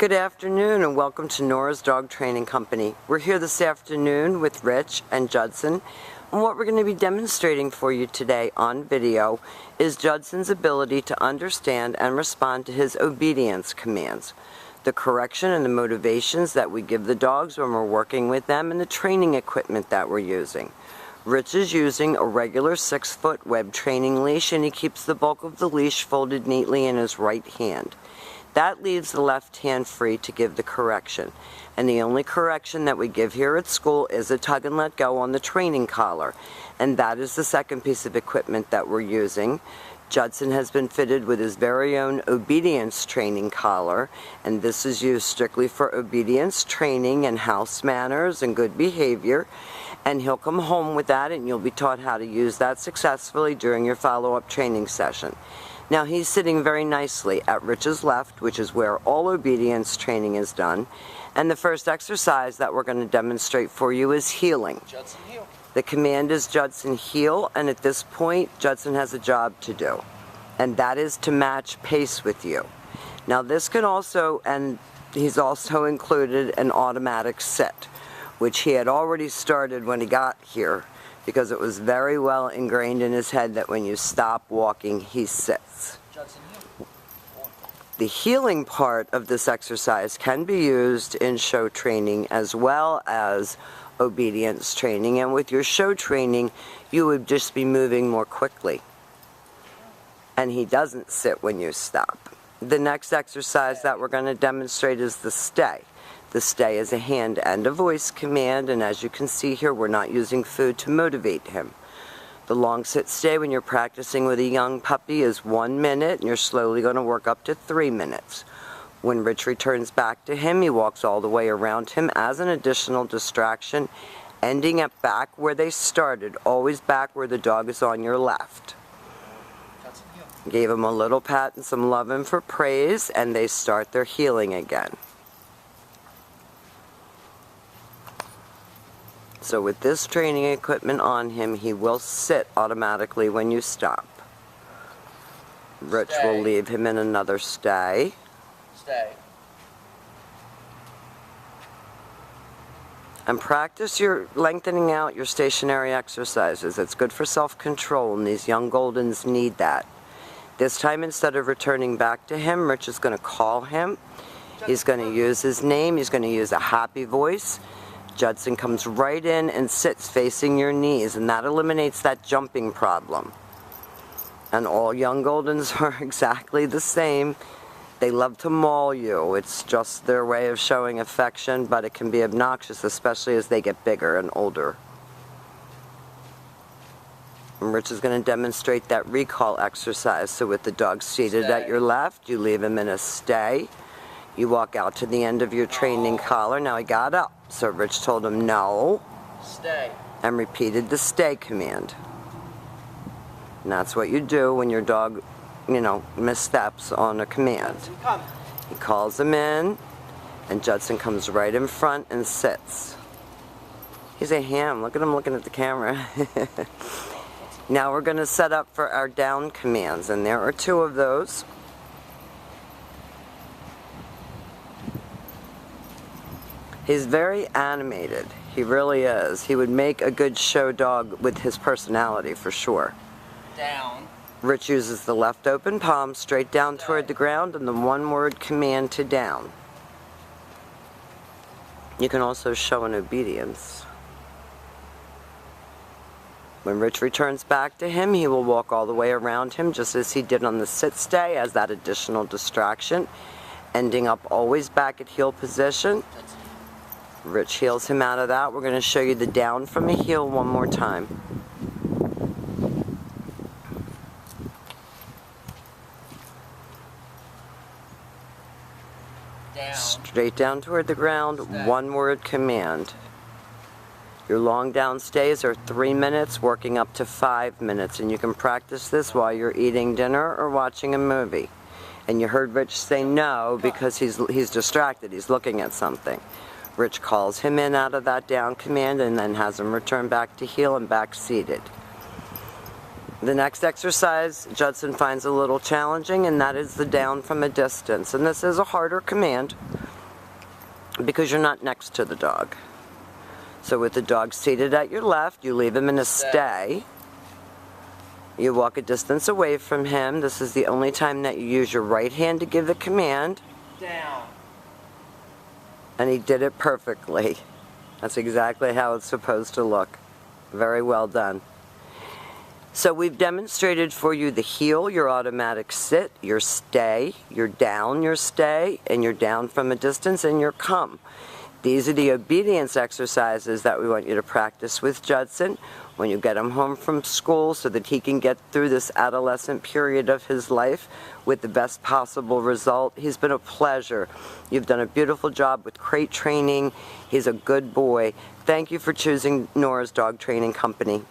Good afternoon and welcome to Nora's Dog Training Company. We're here this afternoon with Rich and Judson, and what we're going to be demonstrating for you today on video is Judson's ability to understand and respond to his obedience commands, the correction and the motivations that we give the dogs when we're working with them, and the training equipment that we're using. Rich is using a regular 6-foot web training leash, and he keeps the bulk of the leash folded neatly in his right hand. That leaves the left hand free to give the correction. And the only correction that we give here at school is a tug and let go on the training collar. And that is the second piece of equipment that we're using. Judson has been fitted with his very own obedience training collar, and this is used strictly for obedience training and house manners and good behavior. And he'll come home with that, and you'll be taught how to use that successfully during your follow-up training session. Now he's sitting very nicely at Rich's left, which is where all obedience training is done. And the first exercise that we're going to demonstrate for you is heeling. Judson heel. The command is Judson heel, and at this point Judson has a job to do, and that is to match pace with you. Now this can also, and he's also included an automatic sit, which he had already started when he got here, because it was very well ingrained in his head that when you stop walking, he sits. The heeling part of this exercise can be used in show training as well as obedience training, and with your show training, you would just be moving more quickly. And he doesn't sit when you stop. The next exercise that we're going to demonstrate is the stay. The stay is a hand and a voice command, and as you can see here, we're not using food to motivate him. The long sit stay when you're practicing with a young puppy is 1 minute, and you're slowly going to work up to 3 minutes. When Rich returns back to him, he walks all the way around him as an additional distraction, ending up back where they started, always back where the dog is on your left. Gave him a little pat and some love and for praise, and they start their heeling again. So with this training equipment on him, he will sit automatically when you stop. Rich will leave him in another stay. Stay. And practice your lengthening out your stationary exercises. It's good for self-control, and these young Goldens need that. This time, instead of returning back to him, Rich is going to call him. He's going to use his name. He's going to use a happy voice. Judson comes right in and sits facing your knees, and that eliminates that jumping problem. And all young Goldens are exactly the same. They love to maul you. It's just their way of showing affection, but it can be obnoxious, especially as they get bigger and older. And Rich is going to demonstrate that recall exercise. So with the dog seated at your left, you leave him in a stay. You walk out to the end of your training collar. Now he got up, so Rich told him no. Stay. And repeated the stay command. And that's what you do when your dog, missteps on a command. He calls him in, and Judson comes right in front and sits. He's a ham. Look at him looking at the camera. Now we're going to set up for our down commands, and there are 2 of those. He's very animated. He really is. He would make a good show dog with his personality for sure. Down. Rich uses the left open palm straight down toward the ground and the one-word command to down. You can also show an obedience. When Rich returns back to him, he will walk all the way around him just as he did on the sit stay as that additional distraction, ending up always back at heel position. Rich heels him out of that. We're going to show you the down from a heel one more time. Down. Straight down toward the ground, one-word command. Your long down stays are 3 minutes, working up to 5 minutes, and you can practice this while you're eating dinner or watching a movie. And you heard Rich say no because he's distracted. He's looking at something. Rich calls him in out of that down command and then has him return back to heel and back seated. The next exercise Judson finds a little challenging, and that is the down from a distance. And this is a harder command. because you're not next to the dog. So with the dog seated at your left, you leave him in a stay. You walk a distance away from him. This is the only time that you use your right hand to give the command. Down. And he did it perfectly. That's exactly how it's supposed to look. Very well done. So we've demonstrated for you the heel, your automatic sit, your stay, your down, your stay, and your down from a distance, and your come. These are the obedience exercises that we want you to practice with Judson when you get him home from school so that he can get through this adolescent period of his life with the best possible result. He's been a pleasure. You've done a beautiful job with crate training. He's a good boy. Thank you for choosing Nora's Dog Training Company.